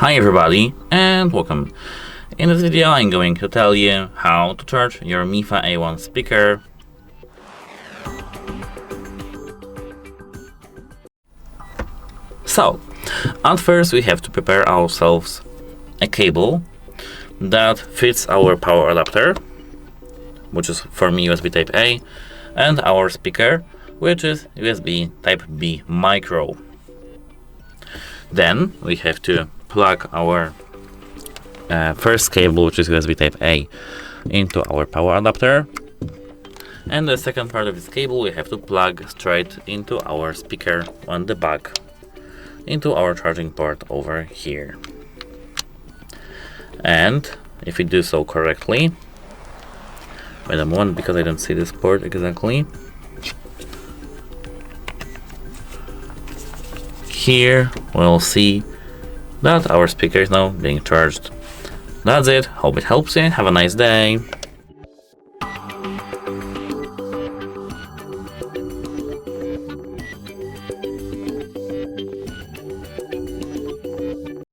Hi everybody and welcome. In this video I'm going to tell you how to charge your Mifa A1 speaker. So, at first we have to prepare ourselves a cable that fits our power adapter, which is for me USB type A, and our speaker, which is USB type B micro. Then we have to plug our first cable, which is USB type A, into our power adapter, and the second part of this cable we have to plug straight into our speaker on the back, into our charging port over here. And if we do so correctly, wait a moment because I don't see this port exactly. Here we'll see that our speaker is now being charged. That's it. Hope it helps you. Have a nice day.